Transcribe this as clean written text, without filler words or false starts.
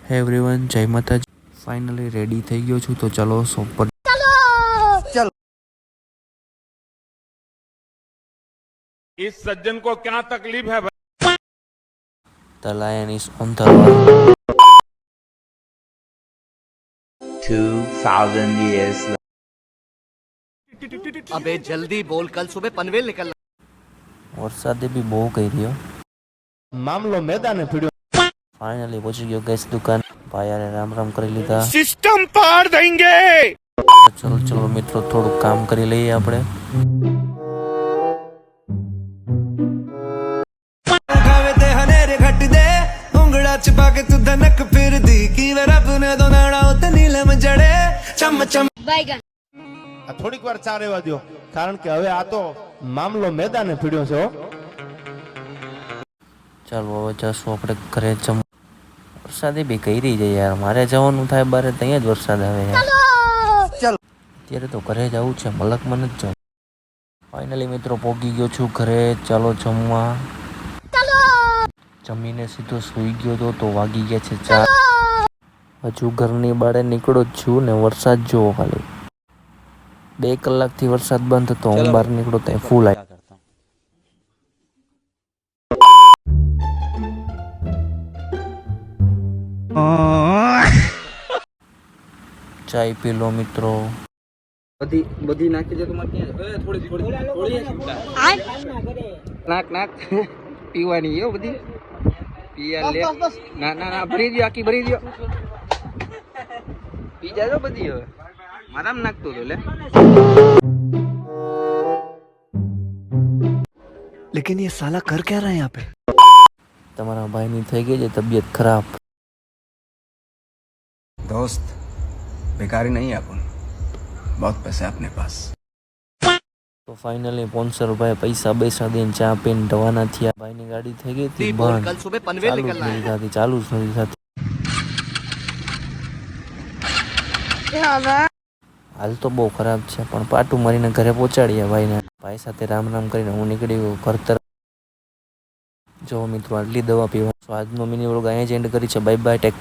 હે એવરીવન, જય માતાજી. ફાઇનલી રેડી થઈ ગયો છું, તો ચલો શોપ પર. चलो इस सज्जन को क्या तकलीफ है? The lion is on the run. 2000 years later. अबे जल्दी बोल, कल सुबह पनवेल निकलना। વરસાદે બી બહુ કરી રહ્યો. મામલો મેદાને પીડ્યો. ફાઇનલી પહોંચી ગયો ગેસ દુકાન. ભાઈ રામ રામ કરી લીધા. सिस्टम पार देंगे। ચલો ચલો મિત્રો, થોડુંક કામ કરી લઈએ આપણે. उठावे ते हनेरे घट दे उंगड़ा चिपा के तू धनक फिर दी की वे रब ने दो नाड़ा उते नीलम जड़े चम चम આ થોડીક વાર ચા રહેવા દ્યો, કારણ કે હવે આ તો મામલો મેદાને પીડ્યો છે હો. ચાલો હવે જશું આપણે ઘરે જમ. વરસાદે બી કરી છે યાર, મારે જવાનું થાય બારે ત્યાં જ વરસાદ આવે યાર. અત્યારે તો ઘરે જવું છે, મલકમાં નથી જવું. ફાઇનલી મિત્રો પહોંચી ગયો છું ઘરે. ચાલો જમવા. જમીને સીધો સૂઈ ગયો તો વાગી ગયા છે 4. હજુ ઘરની બહાર નીકળો જ છું ને વરસાદ જોવો ખાલી. 2 કલાકથી વરસાદ બંધ હતો, હું બહાર નીકળો તો ફૂલ આવી. ચાય પી લો મિત્રો. બધી નાખી દે તો મારે ત્યાં થોડી નાક પીવાની હો બધી પીયા લે. ના ભરી દો, આખી ભરી દો. પી જાજો બધી. હવે મારામાં નાખતો તો લે. लेकिन ये साला कर क्या रहा है यहाँ पे? તમારા ભાઈની થઈ ગઈ છે તબિયત ખરાબ. दोस्त बेकारी नहीं है अपन, बहुत पैसे हैं अपने पास. તો ફાઇનલી સ્પોન્સર ભાઈ પૈસા દઈને ચા પીને રવાના થયા. ભાઈની ગાડી થઈ ગઈ હતી बोल, બંધ, कल सुबह पनवेल ચાલુ જ निकलना નથી है। થતી, ચાલુ જ નથી થતી. હાલ તો બહુ ખરાબ છે, પણ પાટું મારીને ઘરે પહોંચાડ્યા ભાઈને. ભાઈ સાથે રામ રામ કરીને હું નીકળી ગયો ઘર તરફ. જો મિત્રો આટલી દવા પીવા. આજનો મિની વ્લોગ અહીંયા જ એન્ડ કરી છે. Bye bye, tech.